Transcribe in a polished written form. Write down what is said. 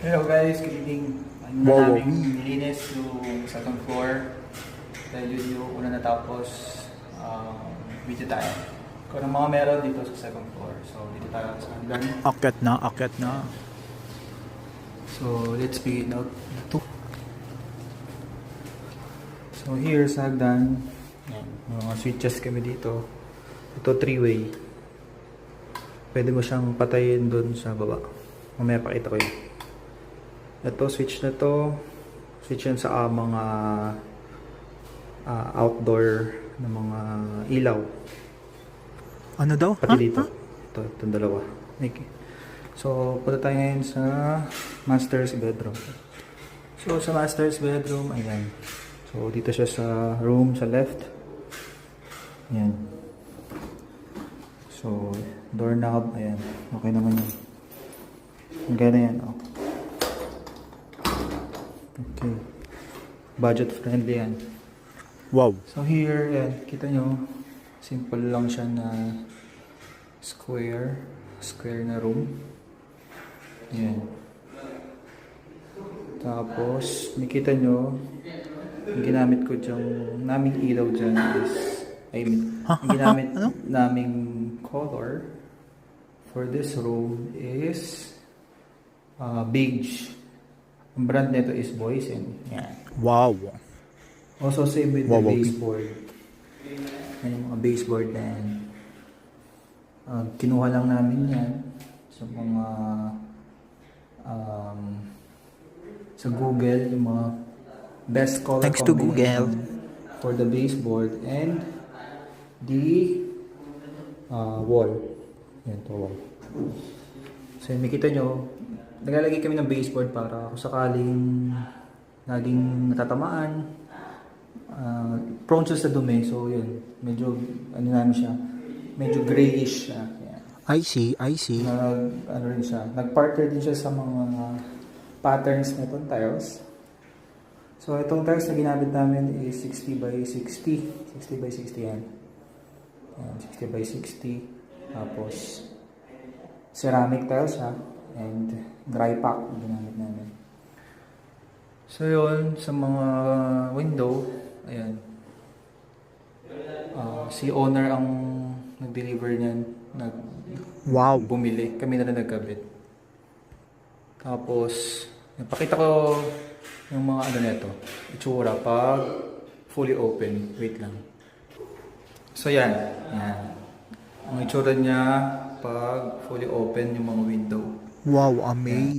Hello guys, good evening. Ano na Wow, wow. namin nilinis yung second floor dahil yun yung una natapos video tayo. Kung ano mga meron dito sa second floor. So dito tayo sa hagdan. Akyat na, akyat na. So let's begin out. So here sa hagdan, yan, may mga switches kami dito. Ito 3-way. Pwede mo siyang patayin doon sa baba. Mamaya pakita ko yun. Ito, switch na to. Switch yan sa mga outdoor na mga ilaw. Ano daw? Pati dito. Ito, itong dalawa. Okay. So, punta tayo ngayon sa master's bedroom. So, sa master's bedroom, ayan. So, dito siya sa room sa left. Ayan. So, doorknob, ayan. Okay naman yan. Ang gana yan, oh. Okay. Budget friendly yan. Wow. So here, yan, kita nyo, simple lang siya na square na room. Yan. Tapos, makita nyo, yung ginamit ko dyan, naming ilaw dyan is, yung ginamit Ano? naming color for this room is beige. Ang brand nito is Boysen. Yan. Wow. Also same with Wow, the wow. baseboard. Yan yung mga baseboard na yan. Kinuha lang namin yan sa mga sa Google, yung mga best color Thanks to combination Google. for the baseboard and the wall. Yan to wall. So yun, makita nyo, naglalagay kami ng baseboard para kung sakaling naging natatamaan, prone siya sa dumi. So yun, medyo ano namin siya, medyo grayish siya. Yan. I see, I see. Ano rin siya, nag-partner din siya sa mga patterns na itong tiles. So itong tiles na ginamit namin is 60 by 60. 60 by 60 yan. Yan, 60 by 60. Tapos ceramic tiles siya. And dry pack ang ginamit namin. So yun, sa mga window, ayan. Si owner ang nag-deliver niyan, Wow. bumili. Kami na rin nagkabit. Tapos, napakita ko yung mga ano nito, itsura pag fully open. Wait lang. So yan, yan. Ang itsura niya pag fully open yung mga window. Wow, amazing.